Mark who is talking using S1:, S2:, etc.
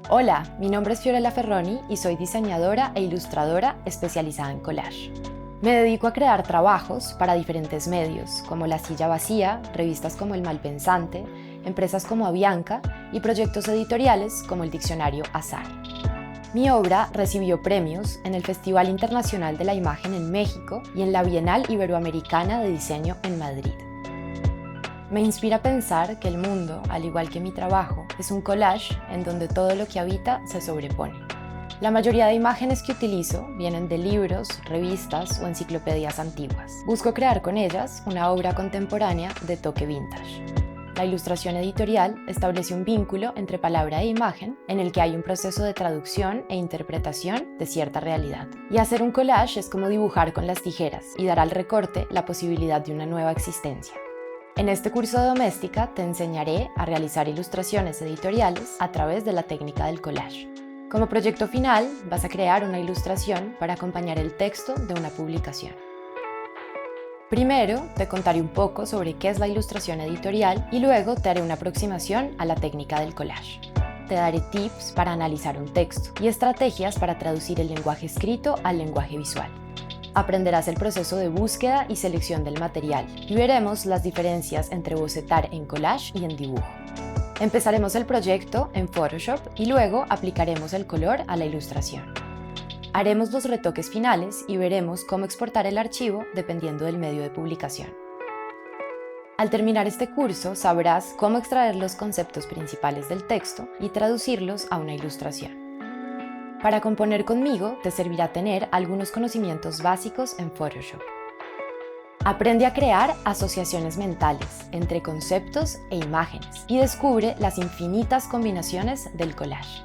S1: Hola, mi nombre es Fiorella Ferroni y soy diseñadora e ilustradora especializada en collage. Me dedico a crear trabajos para diferentes medios, como La Silla Vacía, revistas como El Malpensante, empresas como Avianca y proyectos editoriales como el diccionario Azar. Mi obra recibió premios en el Festival Internacional de la Imagen en México y en la Bienal Iberoamericana de Diseño en Madrid. Me inspira pensar que el mundo, al igual que mi trabajo, es un collage en donde todo lo que habita se sobrepone. La mayoría de imágenes que utilizo vienen de libros, revistas o enciclopedias antiguas. Busco crear con ellas una obra contemporánea de toque vintage. La ilustración editorial establece un vínculo entre palabra e imagen en el que hay un proceso de traducción e interpretación de cierta realidad. Y hacer un collage es como dibujar con las tijeras y dar al recorte la posibilidad de una nueva existencia. En este curso de doméstica te enseñaré a realizar ilustraciones editoriales a través de la técnica del collage. Como proyecto final, vas a crear una ilustración para acompañar el texto de una publicación. Primero, te contaré un poco sobre qué es la ilustración editorial y luego te haré una aproximación a la técnica del collage. Te daré tips para analizar un texto y estrategias para traducir el lenguaje escrito al lenguaje visual. Aprenderás el proceso de búsqueda y selección del material y veremos las diferencias entre bocetar en collage y en dibujo. Empezaremos el proyecto en Photoshop y luego aplicaremos el color a la ilustración. Haremos los retoques finales y veremos cómo exportar el archivo dependiendo del medio de publicación. Al terminar este curso sabrás cómo extraer los conceptos principales del texto y traducirlos a una ilustración. Para componer conmigo te servirá tener algunos conocimientos básicos en Photoshop. Aprende a crear asociaciones mentales entre conceptos e imágenes y descubre las infinitas combinaciones del collage.